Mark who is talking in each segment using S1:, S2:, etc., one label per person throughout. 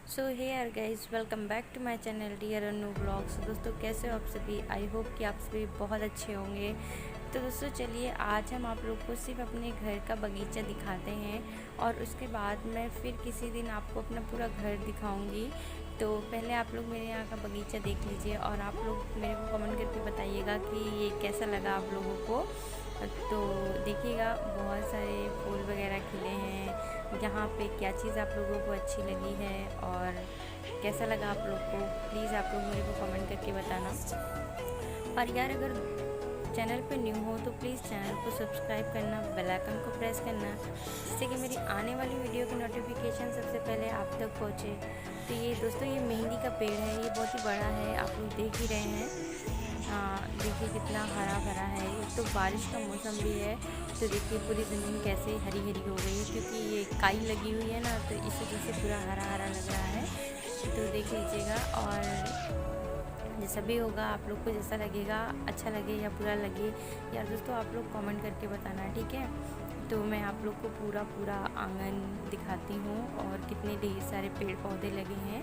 S1: सो hey यार guys, welcome back to my channel dear Anu blogs. दोस्तों कैसे हो आप सभी? आई होप कि आप सभी बहुत अच्छे होंगे। तो दोस्तों चलिए आज हम आप लोग को सिर्फ अपने घर का बगीचा दिखाते हैं और उसके बाद मैं फिर किसी दिन आपको अपना पूरा घर दिखाऊंगी। तो पहले आप लोग मेरे यहाँ का बगीचा देख लीजिए और आप लोग मेरे को कमेंट करके बताइएगा कि ये कैसा लगा आप लोगों को। तो देखिएगा बहुत सारे फूल वगैरह खिले हैं। यहाँ पे क्या चीज़ आप लोगों को अच्छी लगी है और कैसा लगा आप लोग को, प्लीज़ आप लोग मेरे को कमेंट करके बताना। और यार अगर चैनल पे न्यू हो तो प्लीज़ चैनल को सब्सक्राइब करना, बेल आइकन को प्रेस करना, जिससे कि मेरी आने वाली वीडियो की नोटिफिकेशन सबसे पहले आप तक पहुँचे। तो ये दोस्तों ये मेहंदी का पेड़ है, ये बहुत ही बड़ा है, आप लोग देख ही रहे हैं। देखिए कितना हरा भरा है। ये तो बारिश का मौसम भी है, तो देखिए पूरी ज़मीन कैसे हरी हरी हो गई है, क्योंकि ये काई लगी हुई है ना, तो इस वजह से पूरा हरा हरा लग रहा है। तो देख लीजिएगा और जैसा भी होगा आप लोग को जैसा लगेगा, अच्छा लगे या बुरा लगे यार दोस्तों, आप लोग कमेंट करके बताना, ठीक है। तो मैं आप लोग को पूरा आंगन दिखाती हूँ और कितने ढेर सारे पेड़ पौधे लगे हैं,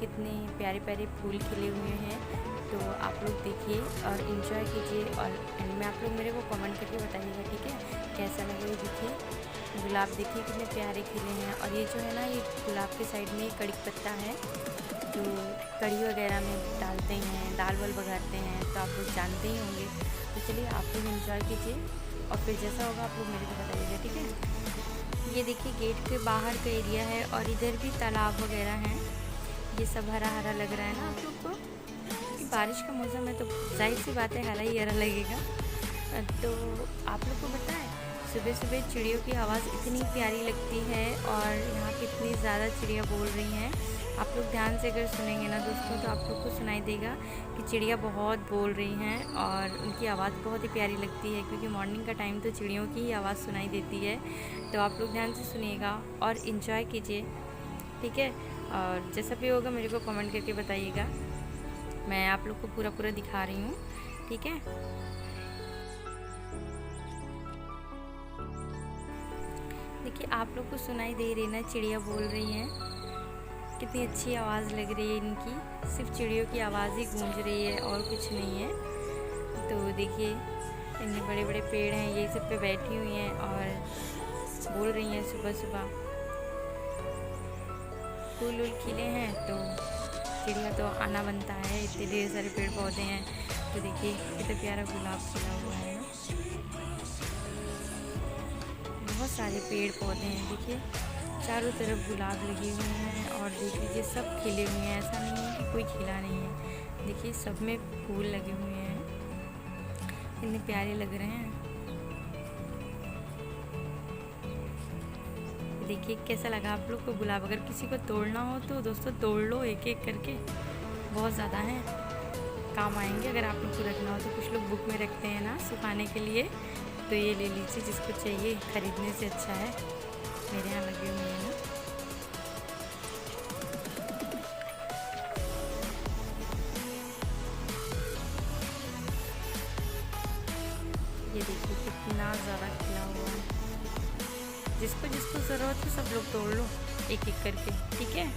S1: कितने प्यारे प्यारे फूल खिले हुए हैं। तो आप लोग देखिए और इन्जॉय कीजिए और एंड में आप लोग मेरे को कमेंट करके बताइएगा, ठीक है, कैसा लगे। ये देखिए गुलाब, देखिए कितने प्यारे खिले हैं। और ये जो है ना, ये गुलाब के साइड में कड़ी पत्ता है जो कड़ी वगैरह में डालते हैं, दाल वाल बघारते हैं, तो आप लोग जानते ही होंगे। तो चलिए आप लोग इन्जॉय कीजिए और फिर जैसा होगा आप लोग मेरे को बताइएगा, ठीक है। ये देखिए गेट के बाहर का एरिया है और इधर भी तालाब वगैरह हैं। ये सब हरा हरा लग रहा है ना आप लोग को, क्योंकि बारिश का मौसम है तो जाहिर सी बात है हरा ही हरा लगेगा। तो आप लोग को पता है सुबह सुबह चिड़ियों की आवाज़ इतनी प्यारी लगती है और यहाँ पे इतनी ज़्यादा चिड़िया बोल रही हैं। आप लोग ध्यान से अगर सुनेंगे ना दोस्तों, तो आप लोग को सुनाई देगा कि चिड़िया बहुत बोल रही हैं और उनकी आवाज़ बहुत ही प्यारी लगती है, क्योंकि मॉर्निंग का टाइम तो चिड़ियों की ही आवाज़ सुनाई देती है। तो आप लोग ध्यान से सुनिएगा और इन्जॉय कीजिए, ठीक है। और जैसा भी होगा मेरे को कमेंट करके बताइएगा। मैं आप लोग को पूरा दिखा रही हूँ, ठीक है। देखिए आप लोग को सुनाई दे रही ना, चिड़िया बोल रही हैं, कितनी अच्छी आवाज़ लग रही है इनकी, सिर्फ चिड़ियों की आवाज़ ही गूंज रही है और कुछ नहीं है। तो देखिए इतने बड़े बड़े पेड़ हैं, ये सब पे बैठी हुई हैं और बोल रही हैं सुबह सुबह। फूल वूल खिले हैं तो चिड़िया तो आना बनता है, इतने ढेर सारे पेड़ पौधे हैं। तो देखिए कितना प्यारा गुलाब खिला हुआ है ना, बहुत सारे पेड़ पौधे हैं। देखिए चारों तरफ गुलाब लगे हुए हैं और देख लीजिए सब खिले हुए हैं, ऐसा नहीं है कि कोई खिला नहीं है। देखिए सब में फूल लगे हुए हैं, कितने प्यारे लग रहे हैं। देखिए कैसा लगा आप लोग को गुलाब। अगर किसी को तोड़ना हो तो दोस्तों तोड़ लो एक एक करके, बहुत ज़्यादा हैं, काम आएंगे। अगर आप लोग को रखना हो तो कुछ लोग बुक में रखते हैं ना सुखाने के लिए, तो ये ले लीजिए जिसको चाहिए, ख़रीदने से अच्छा है। मेरे यहाँ लगे हुए हैं ना। ये देखिए कितना ज़्यादा खिला हुआ है, जिसको जिसको ज़रूरत है सब लोग तोड़ लो एक एक करके, ठीक है।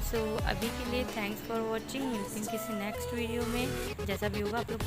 S1: सो अभी के लिए थैंक्स फॉर वॉचिंग। मिलते हैं किसी नेक्स्ट वीडियो में, जैसा भी होगा आप लोग